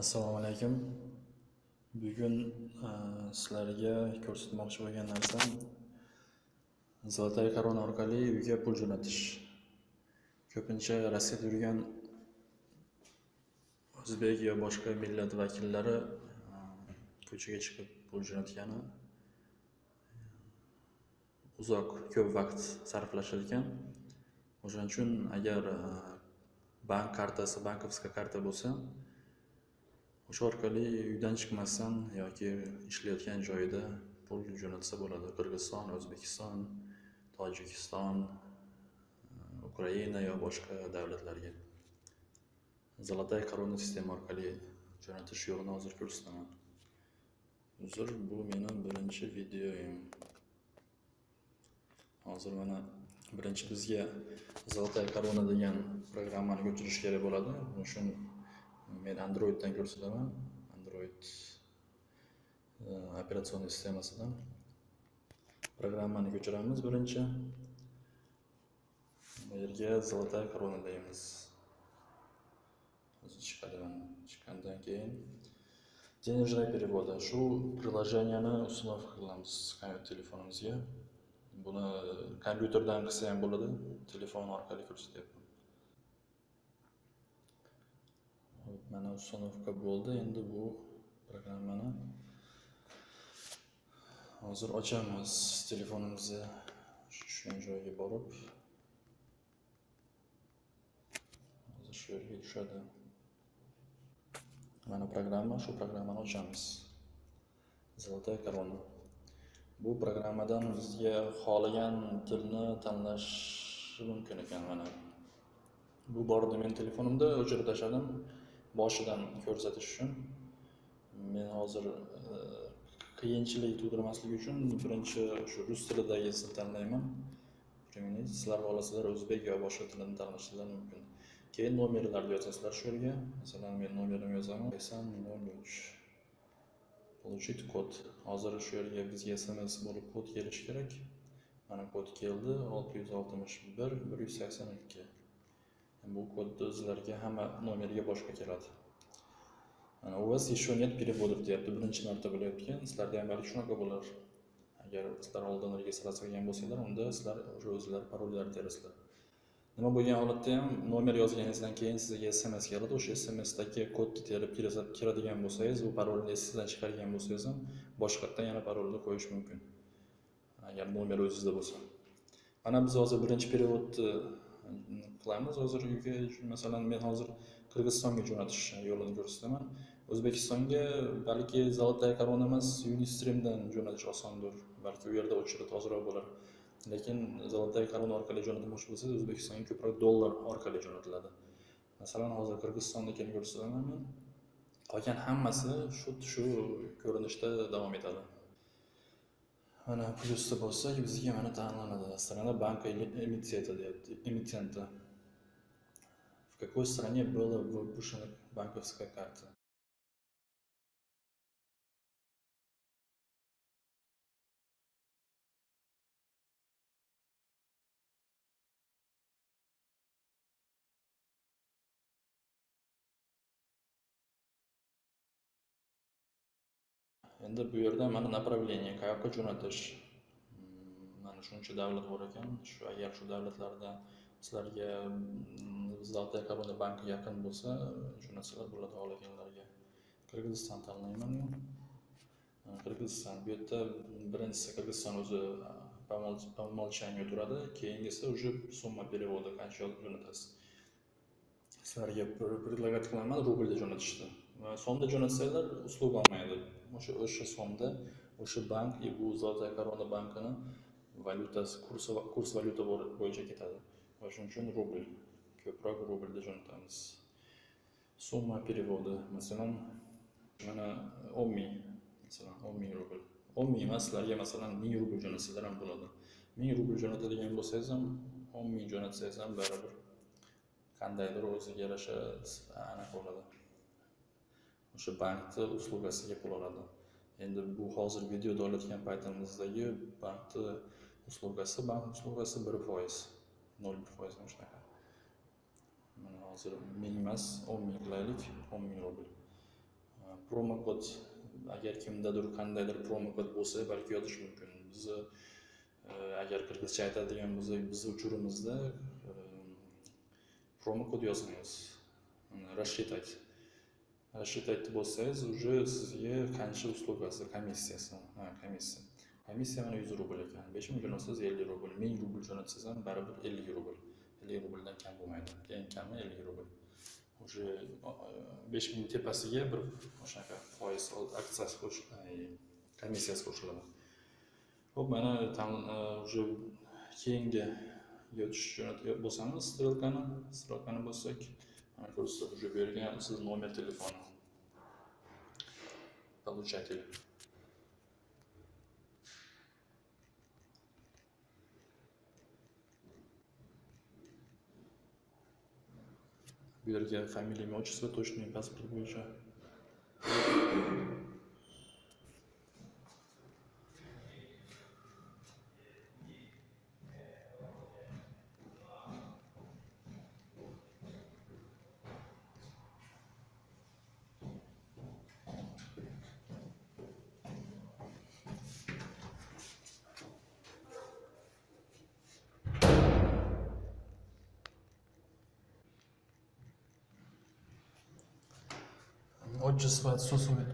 Assalomu alaykum. Bugun sizlarga ko'rsatmoqchi bo'lgan narsam Zolotaya korona orqali uyga pul jo'natish. Ko'pincha Rossiyada yurgan o'zbek yo boshqa millat vakillari ko'chaga chiqib pul jo'natgani uzoq, ko'p vaqt sarflashar ekan. O'shaning uchun agar bank kartasi, bankovska karta bo'lsa, o'sha orqali uydan chiqmasdan yoki ishlayotgan joyida pul jo'natsa bo'ladi. Qirg'iziston, O'zbekiston, Tojikiston, Ukraina yo boshqa davlatlarga. Zolotaya korona sistema orqali jo'natish yo'lini hozir ko'rsataman. Uzr, bu mening birinchi videoyim. Hozir mana birinchi bizga Zolotaya korona degan programmani ko'chirish kerak bo'ladi. Shuning uchun men Androiddan ko'rsataman. Android operatsion sistemasidan programmani ko'chiramiz birinchi. Bu yerga Zolotaya korona deymiz. Hozir chiqadi. Chiqqandan keyin денежный переводы. Shu приложениeni uстановка qilamiz telefonimizga. Buni kompyuterdan qilsa ham bo'ladi, telefon orqali ko'rsatyapman. Mana uстановка bo'ldi. Endi bu programmani hozir ochamiz. Telefonimizni tushgan joyga borib, hozir shu yerga tushadi. Mana programma, shu programmani ochamiz. Zolotaya korona. Bu programmadan bizga xohlagan tilni tanlash mumkin ekan. Mana bu bordi men telefonimda, o'chirib tashladim boshidan ko'rsatish uchun. Men hozir qiyinchilik tug'dirmaslik uchun birinchi shu rus tilidagisini tanlayman. Sizlar xohlasizlar o'zbek yo boshqa tilni tanlashingiz mumkin. Keyin nomerlarni yozasizlar shu yerga. Masalan, men nomerimni yozaman. 8003. Получить kod. Hozir shu yerga bizga SMS bo'lib kod kelishi kerak. Mana kod keldi. 661 182. Bu kodni sizlarga hamma nomerga boshqa keladi. Mana u вас еще нет переводов deyapti. Birinchi marta bo'layotgan. Sizlarda ham balki shunaqa bo'lar. Agar sizlar oldin registratsiya qilgan bo'lsanglar, unda sizlar o'zingizlar parollarni terasizlar. Nima bo'lgan holatda ham nomer yozganingizdan keyin sizga SMS keladi. O'sha SMSdagi kodni terib kiradigan bo'lsangiz, u parolni esingizdan chiqargan bo'lsangiz ham boshqatdan yana parolni qo'yish mumkin. Agar nomer o'zingizda bo'lsa. Mana biz hozir birinchi переводni qilamiz. Hozir uyga, masalan, men hozir Qirg'izistonga jo'natish yo'lini ko'rsataman. O'zbekistonga balki Zolotaya korona emas, Unistreamdan jo'natish osondir. Balki u yerda o'chirib ozroq bo'lar. Lekin Zolotaya korona orqali jo'natmoqchi bo'lsangiz, O'zbekistonga ko'proq dollar orqali jo'natiladi. Masalan, hozir Qirg'izistonnikini ko'rsataman men. Qolgan hammasi shu ko'rinishda davom etadi. Mana plyusda bo'lsak, bizga mana tanlanadi. Strana banka эмитента deyapti. Эмитента. В какой стране была выпущена банковская карта? Endi bu yerda mana направление, qayoqqa jo'natish. Mana shuncha davlat bor ekan. Shu agar shu davlatlarda sizlarga Zolotaya korona banki yaqin bo'lsa, jo'natsalar bo'ladi xohlaganlarga. Qirg'iziston tanlayman men. Qirg'iziston. Bu yerda birinchisi Qirg'iziston o'zi по умолчанию turadi, keyingisi уже summa перевода qancha jo'natasiz. Sizlarga предлагать qilaman rublda jo'natishni. So'mda jo'natsanglar uslub olmaydi. O'sha so'mda o'sha bank, bu Zolotaya korona bankini valyutasi, kurs valyuta bo'yicha ketadi. Shuning uchun rubl, ko'proq rublda jo'natamiz. Summa перевода, masalan, mana 10.000, masalan 10.000 rubl. 10.000 emas, sizlarga masalan 1000 rubl jo'natsanglar ham bo'ladi. 1000 rubl jo'natadigan bo'lsangiz ham, 10.000 jo'natsangiz ham baribir qandaydir o'ziga yarasha aniq bo'ladi. O'sha bankni uslugasiga pul oladi. Endi bu hozir videoda olayotgan paytimizdagi bankni uslugasi, bank uslugasi 1%, 0,1% shunaqa. Mana hozir 1000 emas, 10.000 qilaylik, 10.000 rubl. promokod, agar kimdadir qandaydir promokod bo'lsa balki yozish mumkin. Bizni agar qirg'izcha aytadigan bo'lsak, bizni uchurimizda promokod yozsangiz, рассчитать. Рассчитать bo'lsangiz, уже sizga qancha uslugasi, komissiyasi, komissiya. Komissiya mana 100 rubl ekan. 5000 jo'natsangiz 50 rubl, 1000 rubl jo'natsangiz ham baribir 50 rubl. 50 rubldan kam bo'lmaydi. Eng kami 50 rubl. Уже 5000 tepasiga bir o'shanaqa foiz aksiyasi komissiyasi qo'shiladi. Xo'p, mana уже keyingi yo'tish bo'lsangiz, strelkani bossak, mana ko'rasiz, уже bu yerga siz nomer telefoni получатель. Bu yerga familiya, imя, отчество, точный pasport bo'yicha. Отчество отсутствует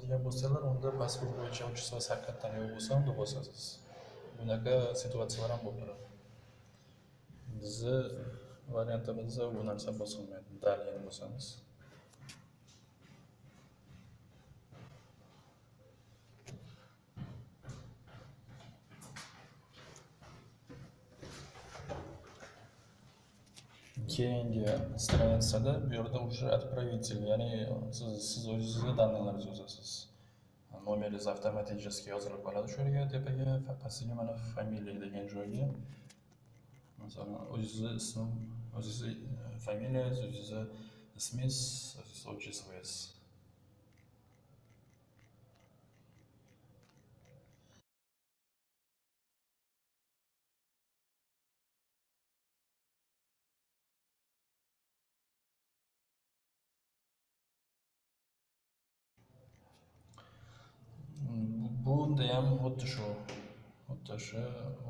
degan bo'lsalar, unda pasport bo'yicha отчество haqiqatdan yo'q bo'lsa, unda bosasiz. Bunaqa situatsiyalar ham bo'lib turadi. Bizni variantimizda bu narsa bosilmaydi. Dalini bosamiz. Keyingi stranitsada bu yerda уже отправитель, ya'ni siz o'zingizga данныйlaringizni yozasiz. Nomeringiz avtomatik yozilib qoladi shu yerga, tepaga, pastiga mana familiya degan joyga. Masalan, o'zingizni ismi, o'zingizni familiyangiz, o'zingizni ismingiz, o'zingizni отчествоyingiz. Bunda ham xuddi shu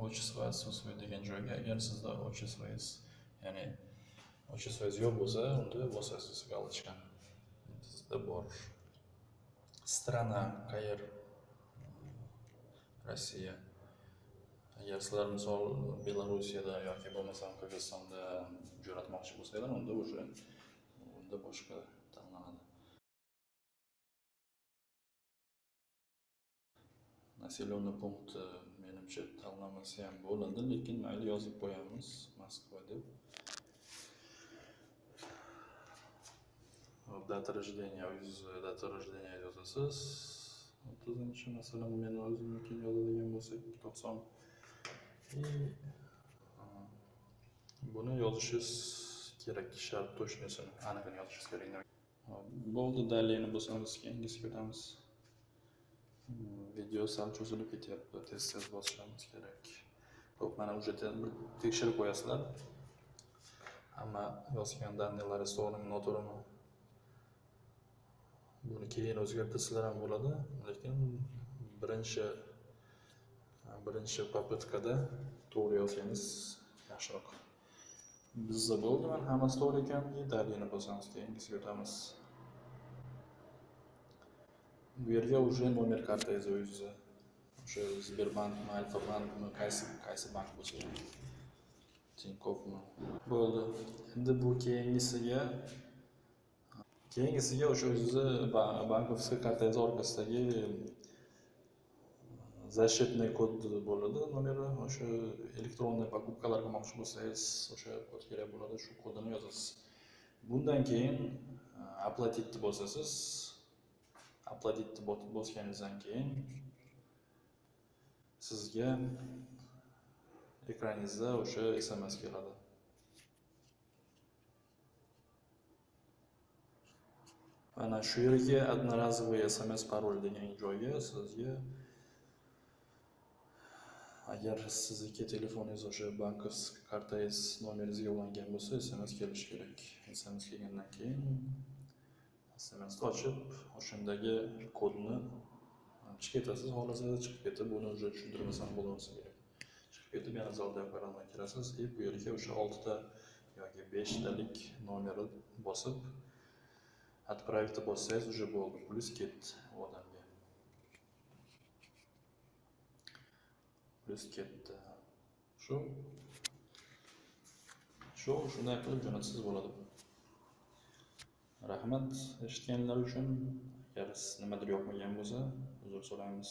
отчество отсутствует degan joyga, agar sizda отчествоyingiz, ya'ni отчествоyingiz yo'q bo'lsa, unda bosasiz галочкani. Bizda bor. Strana qayer? Rossiya. Agar sizlar misol Belarusiyada yoki bo'lmasam Qirg'izistonda jo'natmoqchi bo'lsanglar, unda boshqa tanlanadi. Naselyenniy punkt menimcha tanlamasi ham bo'ladi, lekin mayli yozib qo'yamiz Moskva deb. Data rождения, o'zingiz data rождения yozasiz. 30-chi, masalan, men o'zimniki yozadigan bo'lsak 90. Buni yozishingiz kerak, shart точныйsini aniqini yozishingiz kerak. Bo'ldi, dalini bosamiz, keyingisiga o'tamiz. Video sal cho'zilib ketyapti, tez bosishimiz kerak. Xo'p, mana уже tekshirib qo'yasizlar. Hamma yozgan daniyalaringiz to'g'rimi, noto'g'rimi? Buni keyin o'zgartirsizlar ham bo'ladi, lekin birinchi попыткада to'g'ri yozsangiz yaxshiroq. Bizda bo'ldi, mana hammasi to'g'ri ekan, dalini bosamiz, keyingisiga o'tamiz. Bu yerga уже nomer kartangiz o'zingizni, o'sha Sberbankmi, Alfa-bankmi, qaysi bank bo'lsa, Tinkovmi. Bo'ldi. Endi bu keyingisiga o'sha o'zingizni bankovskiy kartangiz orqasidagi защитный kod bo'ladi, nomeri. O'sha elektronniy покупкалар qilmoqchi bo'lsangiz, o'sha kod kerak bo'ladi, shu kodini yozasiz. Bundan keyin оплатить bosasiz. Оплатить bosganingizdan keyin sizga ekraningizda o'sha SMS keladi. Mana shu yerga одноразовый SMS parol degan joyga sizga, agar sizniki telefoningiz o'sha bankovskiy kartangiz nomeringizga ulangan bo'lsa, SMS kelishi kerak. SMS kelgandan keyin SMS'ni ochib, o'shandagi kodni chiqib ketasiz, xohlasangiz chiqib ketib, buni уже tushuntirmasam bo'lmasa kerak. Chiqib ketib, yana Zolotaya Korona kirasiz, bu yerga o'sha 6 ta yoki 5 talik nomerni bosib, отправить bossangiz уже bo'ldi, plyus ketdi u odamga. Plyus ketdi. Shunday qilib jo'natsangiz bo'ladi. Rahmat eshitganlar uchun. Agar nimadir yoqmagan bo'lsa, uzr so'raymiz.